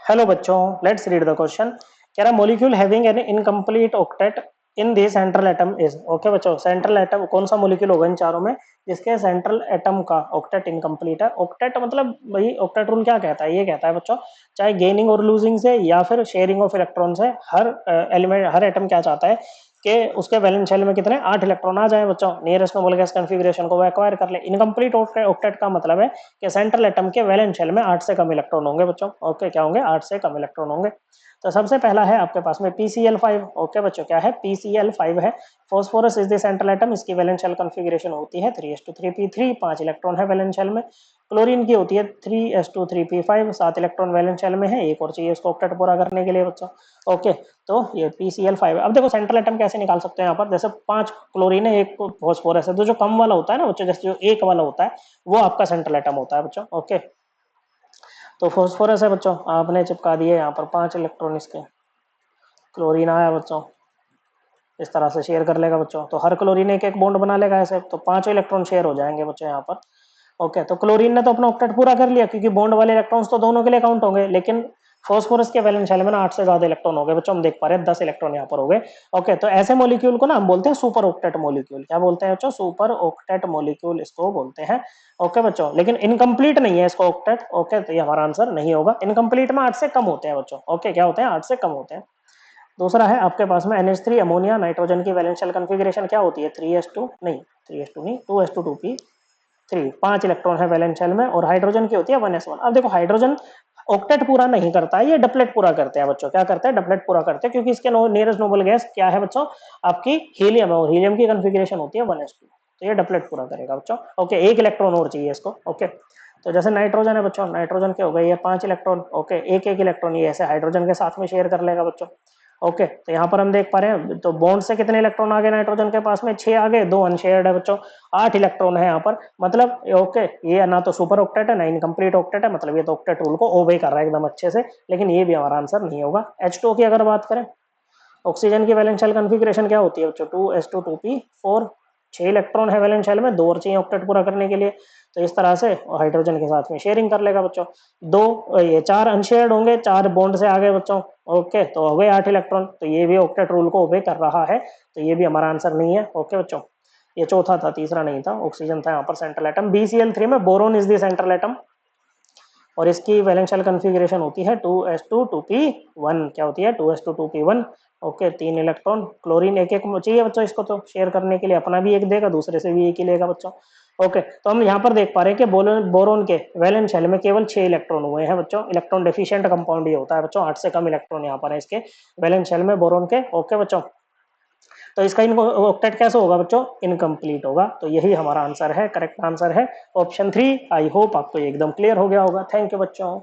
Hello बच्चों, let's read the question. कह रहा molecule having an incomplete octet in the central atom is. Okay बच्चों, central atom कौन सा मॉलिक्यूल होगा इन चारों में जिसके सेंट्रल एटम का ऑक्टेट इनकम्प्लीट है। ऑक्टेट मतलब भाई ऑक्टेट रूल क्या कहता है, ये कहता है बच्चों चाहे गेनिंग और लूजिंग से या फिर शेयरिंग ऑफ इलेक्ट्रॉन से हर एलिमेंट हर एटम क्या चाहता है कि उसके वैलेंस शेल में कितने 8 इलेक्ट्रॉन आ जाए बच्चों, नियरेस्ट नोबल गैस कॉन्फ़िगरेशन को वो एक्वायर कर ले। इनकम्प्लीट ऑक्टेट का मतलब है कि सेंट्रल एटम के वैलेंस शेल में 8 से कम इलेक्ट्रॉन होंगे बच्चों। ओके, क्या होंगे? 8 से कम इलेक्ट्रॉन होंगे। तो सबसे पहला है आपके पास में PCl5। ओके बच्चों, क्या है? PCl5 है। Phosphorus is the central atom, इसकी वैलेंस शेल कॉन्फ़िगरेशन होती है 3s2 3p3, 5 इलेक्ट्रॉन है वैलेंस शेल में। क्लोरीन की होती है 3s2 3p5, 7 electron valence shell में है। एक और चाहिए इसको ऑक्टेट पूरा करने के लिए बच्चों। ओके, तो ये PCl5 है। अब देखो सेंट्रल एटम कैसे निकाल सकते हैं यहाँ पर, जैसे 5 क्लोरीन है, एक फॉस्फोरस है, तो जो कम वाला होता है ना बच्चों, जैसे जो एक वाला होता है वो आपका सेंट्रल एटम होता है बच्चों। ओके, तो फॉस्फोरस है बच्चों, आपने चिपका दिए यहाँ पर 5 इलेक्ट्रॉन इसके। क्लोरीन आया बच्चों, इस तरह से शेयर कर लेगा बच्चों, तो हर क्लोरीन एक एक बॉन्ड बना लेगा ऐसे, तो 5 इलेक्ट्रॉन शेयर हो जाएंगे बच्चों यहाँ पर। ओके, तो क्लोरीन ने तो अपना ऑक्टेट पूरा कर लिया क्योंकि बॉन्ड वाले इलेक्ट्रॉन्स तो दोनों के लिए काउंट होंगे, लेकिन फॉस्फोरस के वैलेंस शेल में ना 8 से ज्यादा इलेक्ट्रॉन हो गए बच्चों, हम देख पा रहे हैं 10 इलेक्ट्रॉन यहाँ पर हो गए। ओके, तो ऐसे मॉलिक्यूल को ना हम बोलते हैं सुपर ऑक्टेट मॉलिक्यूल। क्या बोलते हैं बच्चों? सुपर ऑक्टेट मॉलिक्यूल इसको बोलते हैं। ओके बच्चों, लेकिन इनकम्प्लीट नहीं है इसको ऑक्टेट। ओके, तो ये हमारा आंसर नहीं होगा। इनकम्प्लीट में 8 से कम होते हैं बच्चों। ओके, क्या होते हैं? 8 से कम होते हैं। दूसरा है आपके पास में NH3 अमोनिया, नाइट्रोजन की वैलेंस शेल कॉन्फ़िगरेशन क्या होती है? 3s2 नहीं, 3s2 नहीं, 2s2 2p3, 5 इलेक्ट्रॉन है वैलेंस शेल में, और हाइड्रोजन की होती है 1s1। अब देखो हाइड्रोजन ऑक्टेट पूरा नहीं करता है, ये डबलेट पूरा करते हैं बच्चों। क्या करते हैं? डबलेट पूरा करते हैं, क्योंकि इसके नियरेस्ट नोबल गैस क्या है बच्चों? आपकी हीलियम है, और हीलियम की कॉन्फ़िगरेशन होती है 1s2, तो ये डबलेट पूरा करेगा बच्चों। ओके, एक इलेक्ट्रॉन और चाहिए इसको। ओके, तो जैसे नाइट्रोजन है बच्चों, नाइट्रोजन के हो गए ये 5 इलेक्ट्रॉन। ओके, एक एक इलेक्ट्रॉन ये ऐसे हाइड्रोजन के साथ में शेयर कर लेगा बच्चों। ओके, तो यहाँ पर हम देख पा रहे हैं, तो बॉन्ड से कितने इलेक्ट्रॉन आ गए नाइट्रोजन के पास में? 6 आ गए, 2 अनशेयर्ड है बच्चों, 8 इलेक्ट्रॉन है यहाँ पर। मतलब ओके, ये ना तो सुपर ऑक्टेट है ना इनकम्प्लीट ऑक्टेट है, मतलब ये तो ऑक्टेट रूल को ओबे कर रहा है एकदम अच्छे से, लेकिन ये भी हमारा आंसर नहीं होगा। H2O की अगर बात करें, ऑक्सीजन की वैलेंस शेल कॉन्फ़िगरेशन क्या होती है बच्चों? 2s2 2p4, 6 इलेक्ट्रॉन है वैलेंस शेल में, 2 और चाहिए ऑक्टेट पूरा करने के लिए, तो इस तरह से हाइड्रोजन के साथ में शेयरिंग कर लेगा बच्चों। दो ये 4 अनशेयर्ड होंगे, 4 बॉन्ड से आ गए बच्चों। ओके, तो हो गए 8 इलेक्ट्रॉन, तो ये भी ऑक्टेट रूल को ओबे कर रहा है, तो ये भी हमारा आंसर नहीं है। ओके बच्चों, ये चौथा था, तीसरा नहीं था। ऑक्सीजन था यहाँ पर सेंट्रल एटम। BCl3 में boron is the central atom, और इसकी वैलेंस शेल कॉन्फ़िगरेशन होती है 2s2 2p1। क्या होती है? 2s2 2p1। Okay, 3 electron. Chlorine एक एक चाहिए बच्चों इसको, तो शेयर करने के लिए अपना भी एक देगा, दूसरे से भी एक ही लेगा बच्चों। ओके, तो हम यहाँ पर देख पा रहे हैं कि बोरोन के वैलेंस शेल में केवल 6 इलेक्ट्रॉन हुए हैं बच्चों। इलेक्ट्रॉन डेफिशिएंट कंपाउंड ये होता है बच्चों, 8 से कम इलेक्ट्रॉन यहाँ पर है इसके वैलेंस शेल में बोरोन के। ओके बच्चों, तो इसका ऑक्टेट कैसे होगा बच्चों? इनकम्प्लीट होगा। तो यही हमारा आंसर है, करेक्ट आंसर है ऑप्शन 3। आई होप आपको एकदम क्लियर हो गया होगा। थैंक यू बच्चों।